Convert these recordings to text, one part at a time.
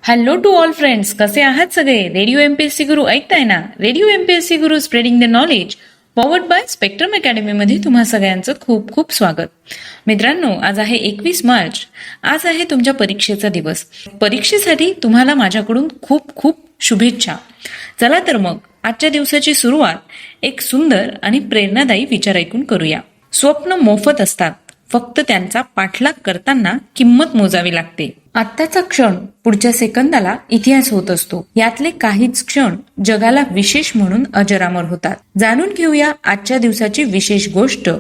Hello to all friends, कसे आहात सगळे? रेडिओ एमपीएससी गुरु ऐकताय ना? Radio MPSC Guru spreading the knowledge powered by spectrum academy मध्ये तुम्हा सगळ्यांचं खूप खूप स्वागत. मित्रांनो, आज आहे 21 मार्च. आज आहे तुमच्या परीक्षेचा दिवस. परीक्षेसाठी तुम्हाला माझ्याकडून खूप खूप शुभेच्छा. चला तर मग आजच्या दिवसाची सुरुवात एक सुंदर आणि प्रेरणादायी विचार ऐकून करूया. स्वप्न मोफत असतात, फक्त त्यांचा पाठलाग करताना किंमत मोजावी लागते. आत्ताचा क्षण पुढच्या सेकंदाला इतिहास होत असतो. यातले काहीच क्षण जगाला विशेष म्हणून अजरामर होतात. जाणून घेऊया आजच्या दिवसाची विशेष गोष्ट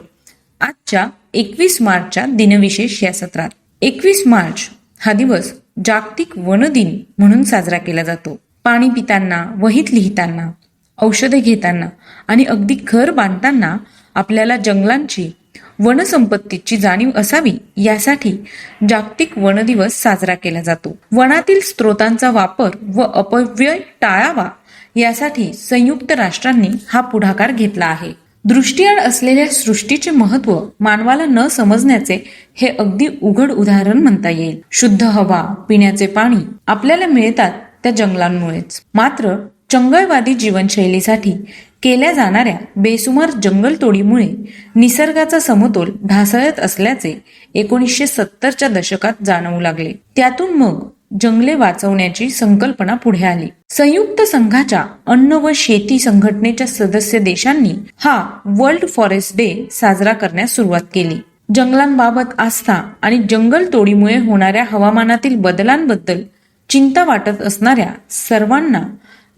आजच्या 21 मार्चच्या दिनविशेष या सत्रात. 21 मार्च हा दिवस जागतिक वन दिन म्हणून साजरा केला जातो. पाणी पिताना, वहीत लिहिताना, औषधे घेताना आणि अगदी घर बांधताना आपल्याला जंगलांची, वनसंपत्तीची जाणीव असावी यासाठी जागतिक वन दिवस साजरा केला जातो. वनातील स्रोतांचा वापर व अपव्यय टाळावा यासाठी संयुक्त राष्ट्रांनी हा पुढाकार घेतला आहे. दृष्टीआड असलेल्या सृष्टीचे महत्त्व मानवाला न समजण्याचे हे अगदी उघड उदाहरण म्हणता येईल. शुद्ध हवा, पिण्याचे पाणी आपल्याला मिळतात त्या जंगलांमुळेच. मात्र चंगळवादी जीवनशैलीसाठी केल्या जाणाऱ्या बेसुमार जंगलतोडीमुळे निसर्गाचा समतोल ढासळत असल्याचे 1970च्या दशकात जाणवू लागले. त्यातून मग जंगले वाचवण्याची संकल्पना पुढे आली. संयुक्त संघाच्या अन्न व शेती संघटनेच्या सदस्य देशांनी हा वर्ल्ड फॉरेस्ट डे साजरा करण्यास सुरुवात केली. जंगलांबाबत आस्था आणि जंगलतोडीमुळे होणाऱ्या हवामानातील बदलांबद्दल चिंता वाटत असणाऱ्या सर्वांना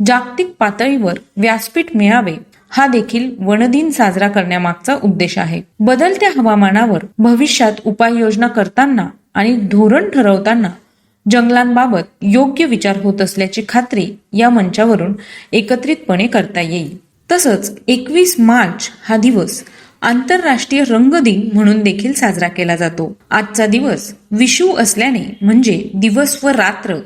जागतिक पातळीवर व्यासपीठ मिळावे हा देखील वनदिन साजरा करण्यामागचा उद्देश आहे. बदलत्या हवामानावर भविष्यात उपाययोजना करताना आणि धोरण ठरवताना जंगलांबाबत योग्य विचार होत असल्याची खात्री या मंचावरून एकत्रितपणे करता येईल. तसंच 21 मार्च हा दिवस आंतरराष्ट्रीय रंग दिन म्हणून देखील साजरा केला जातो. आजचा दिवस विषुव असल्याने, म्हणजे दिवस व रात्र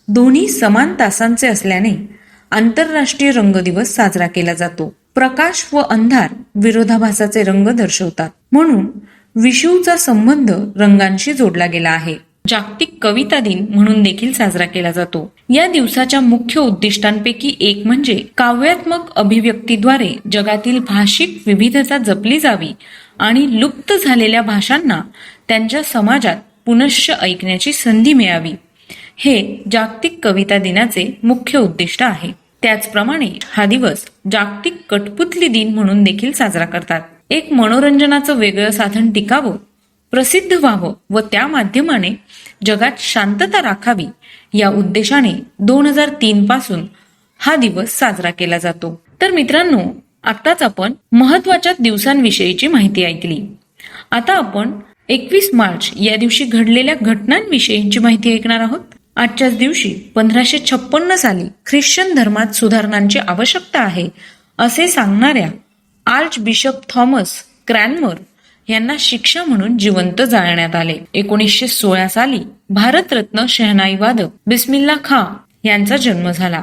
दोन्ही समान तासांचे असल्याने आंतरराष्ट्रीय रंग दिवस साजरा केला जातो. प्रकाश व अंधार विरोधाभासाचे रंग दर्शवतात, म्हणून विषुवचा संबंध रंगांशी जोडला गेला आहे. जागतिक कविता दिन म्हणून देखील साजरा केला जातो. या दिवसाच्या मुख्य उद्दिष्टांपैकी एक म्हणजे काव्यात्मक अभिव्यक्तीद्वारे जगातील भाषिक विविधता जपली जावी आणि लुप्त झालेल्या भाषांना त्यांच्या समाजात पुनश्च ऐकण्याची संधी मिळावी. हे जागतिक कविता दिनाचे मुख्य उद्दिष्ट आहे. त्याचप्रमाणे हा दिवस जागतिक कठपुतली दिन म्हणून देखील साजरा करतात. एक मनोरंजनाचं वेगळं साधन टिकावं, प्रसिद्ध व्हावं व त्या माध्यमाने जगात शांतता राखावी या उद्देशाने 2003 पासून हा दिवस साजरा केला जातो. तर मित्रांनो, आताच आपण महत्वाच्या दिवसांविषयीची माहिती ऐकली. आता आपण 21 मार्च या दिवशी घडलेल्या घटनांविषयीची माहिती ऐकणार आहोत. आजच्याच दिवशी 1556 साली ख्रिश्चन धर्मात सुधारणांची आवश्यकता आहे असे सांगणाऱ्या आर्च बिशप थॉमस क्रॅनमर यांना शिक्षा म्हणून जिवंत जाळण्यात आले. 1916 साली भारतरत्न शहनाई वादक बिस्मिल्ला खां यांचा जन्म झाला.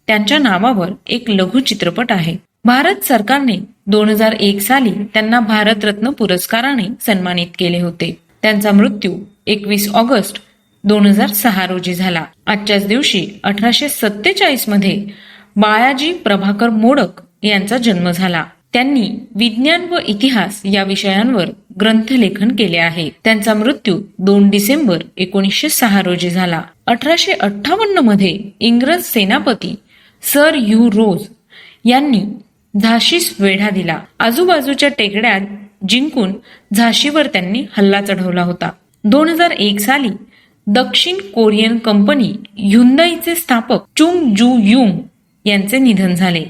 त्यांच्या नावावर एक लघु चित्रपट आहे. भारत सरकारने 2001 साली त्यांना भारतरत्न पुरस्काराने सन्मानित केले होते. त्यांचा मृत्यू 21 ऑगस्ट 2006 रोजी झाला. आजच्याच दिवशी 1847 मध्ये बाळाजी प्रभाकर मोडक यांचा जन्म झाला. त्यांनी विज्ञान व इतिहास या विषयांवर ग्रंथलेखन केले आहे. त्यांचा मृत्यू 2 डिसेंबर 1906 रोजी झाला. 1858 मध्ये इंग्रज सेनापती सर ह्यू रोज यांनी झाशीस वेढा दिला. आजूबाजूच्या टेकड्या जिंकून झाशीवर त्यांनी हल्ला चढवला होता. 2001 साली दक्षिण कोरियन कंपनी ह्युंदाईचे स्थापक चुंग जू युंग यांचे निधन झाले.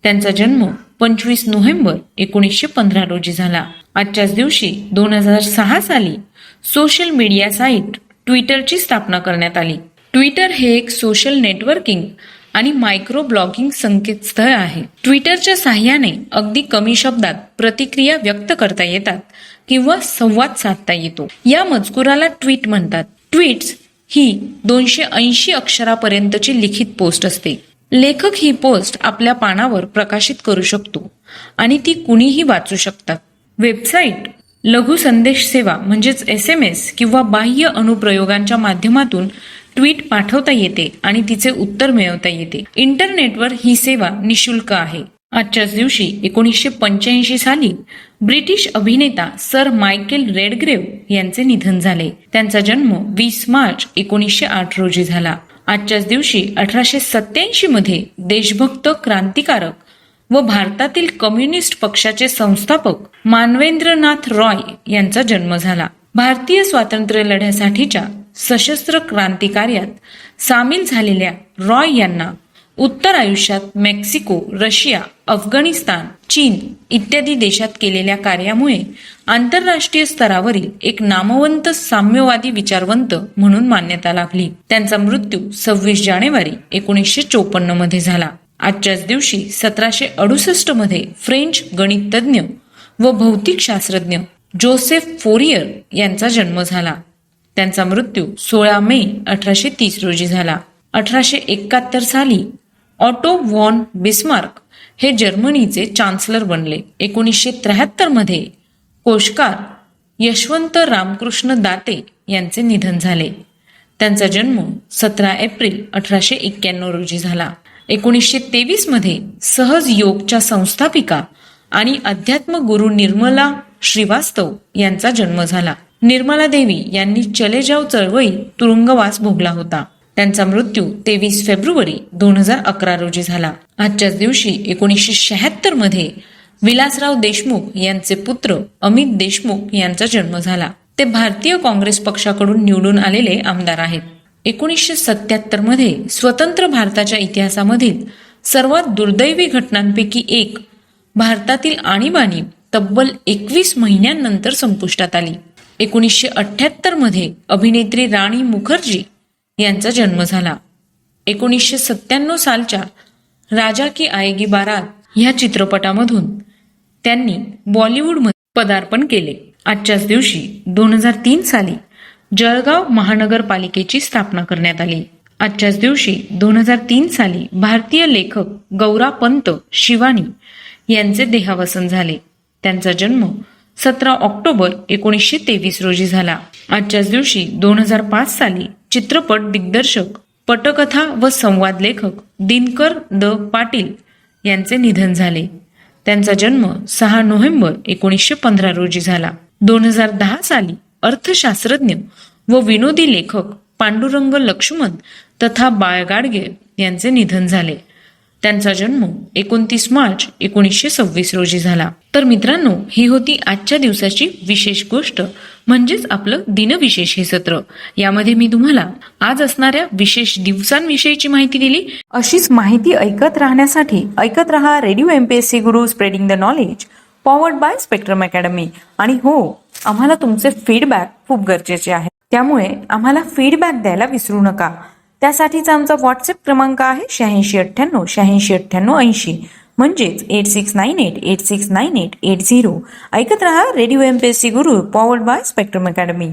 त्यांचा जन्म 25 नोव्हेंबर 1915 रोजी झाला. आजच्याच दिवशी 2006 साली सोशल मीडिया साईट ट्विटरची स्थापना करण्यात आली. ट्विटर हे एक सोशल नेटवर्किंग आणि मायक्रो ब्लॉगिंग संकेतस्थळ आहे. ट्विटरच्या साहाय्याने अगदी कमी शब्दात प्रतिक्रिया व्यक्त करता येतात किंवा संवाद साधता येतो. या मजकुराला ट्विट म्हणतात. ट्वीट्स ही 280 अक्षरापर्यंतची लिखित पोस्ट असते. लेखक ही पोस्ट आपल्या पानावर प्रकाशित करू शकतो आणि ती कुणीही वाचू शकतात. वेबसाईट, लघु संदेश सेवा म्हणजेच SMS किंवा बाह्य अनुप्रयोगांच्या माध्यमातून ट्विट पाठवता येते आणि तिचे उत्तर मिळवता येते. इंटरनेटवर ही सेवा निशुल्क आहे. आजच्याच दिवशी 1985 साली ब्रिटिश अभिनेता सर मायकेल रेडग्रेव्ह यांचे निधन झाले. त्यांचा जन्म 20 मार्च 1908 रोजी झाला. आजच्याच दिवशी 1887 मध्ये देशभक्त, क्रांतिकारक व भारतातील कम्युनिस्ट पक्षाचे संस्थापक मानवेंद्रनाथ रॉय यांचा जन्म झाला. भारतीय स्वातंत्र्य लढ्यासाठीच्या सशस्त्र क्रांती कार्यात सामील झालेल्या रॉय यांना उत्तर आयुष्यात मेक्सिको, रशिया, अफगाणिस्तान, चीन इत्यादी देशात केलेल्या कार्यामुळे आंतरराष्ट्रीय स्तरावरील एक नामवंत साम्यवादी विचारवंत म्हणून मान्यता लाभली. त्यांचा मृत्यू 26 जानेवारी 1954 मध्ये झाला. आजच्याच दिवशी 1768 मध्ये फ्रेंच गणिततज्ञ व भौतिकशास्त्रज्ञ जोसेफ फोरियर यांचा जन्म झाला. त्यांचा मृत्यू 16 मे 1830 रोजी झाला. 1871 साली ऑटो व्हॉन बिस्मार्क हे जर्मनीचे चान्सलर बनले. 1973 मध्ये कोशकार यशवंत रामकृष्ण दाते यांचे निधन झाले. त्यांचा जन्म 17 एप्रिल 1891 रोजी झाला. 1923 मध्ये सहज योगच्या संस्थापिका आणि अध्यात्म गुरु निर्मला श्रीवास्तव यांचा जन्म झाला. निर्मला देवी यांनी चले जाव चळवळीत तुरुंगवास भोगला होता. त्यांचा मृत्यू 23 फेब्रुवारी 2011 रोजी झाला. आजच्याच दिवशी 1976 मध्ये विलासराव देशमुख यांचे पुत्र अमित देशमुख यांचा जन्म झाला. ते भारतीय काँग्रेस पक्षाकडून निवडून आलेले आमदार आहेत. 1977 मध्ये स्वतंत्र भारताच्या इतिहासामधील सर्वात दुर्दैवी घटनांपैकी एक भारतातील आणीबाणी तब्बल 21 महिन्यांनंतर संपुष्टात आली. 1978 मध्ये अभिनेत्री राणी मुखर्जी यांचा जन्म झाला. 1997 सालच्या राजा की आएगी बारात ह्या चित्रपटामधून त्यांनी बॉलिवूडमध्ये पदार्पण केले. आजच्याच दिवशी 2003 साली जळगाव महानगरपालिकेची स्थापना करण्यात आली. आजच्याच दिवशी 2003 साली भारतीय लेखक गौरा पंत शिवानी यांचे देहावसन झाले. त्यांचा जन्म 17 ऑक्टोबर 1923 रोजी झाला. आजच्याच दिवशी 2005 साली चित्रपट दिग्दर्शक, पटकथा व संवाद लेखक दिनकर द पाटील यांचे निधन झाले. त्यांचा जन्म 6 नोव्हेंबर 1915 रोजी झाला. 2010 साली अर्थशास्त्रज्ञ व विनोदी लेखक पांडुरंग लक्ष्मण तथा बाळ गाडगे यांचे निधन झाले. त्यांचा जन्म 29 मार्च 1926 रोजी झाला. तर मित्रांनो, ही होती आजच्या दिवसाची विशेष गोष्ट, म्हणजेच आपलं दिनविशेष हे सत्र. यामध्ये मी तुम्हाला आज असणाऱ्या विशेष दिवसांविषयीची माहिती दिली. अशीच माहिती ऐकत राहण्यासाठी ऐकत रहा radio MPSC Guru, spreading the knowledge, powered by spectrum academy. आणि हो, आम्हाला तुमचे फीडबॅक खूप गरजेचे आहे, त्यामुळे आम्हाला फीडबॅक द्यायला विसरू नका. त्यासाठीचा आमचा व्हॉट्सअप क्रमांक आहे 8698 8698 80, म्हणजेच 8698 869880. ऐकत रहा radio MPSC Guru, powered by spectrum academy.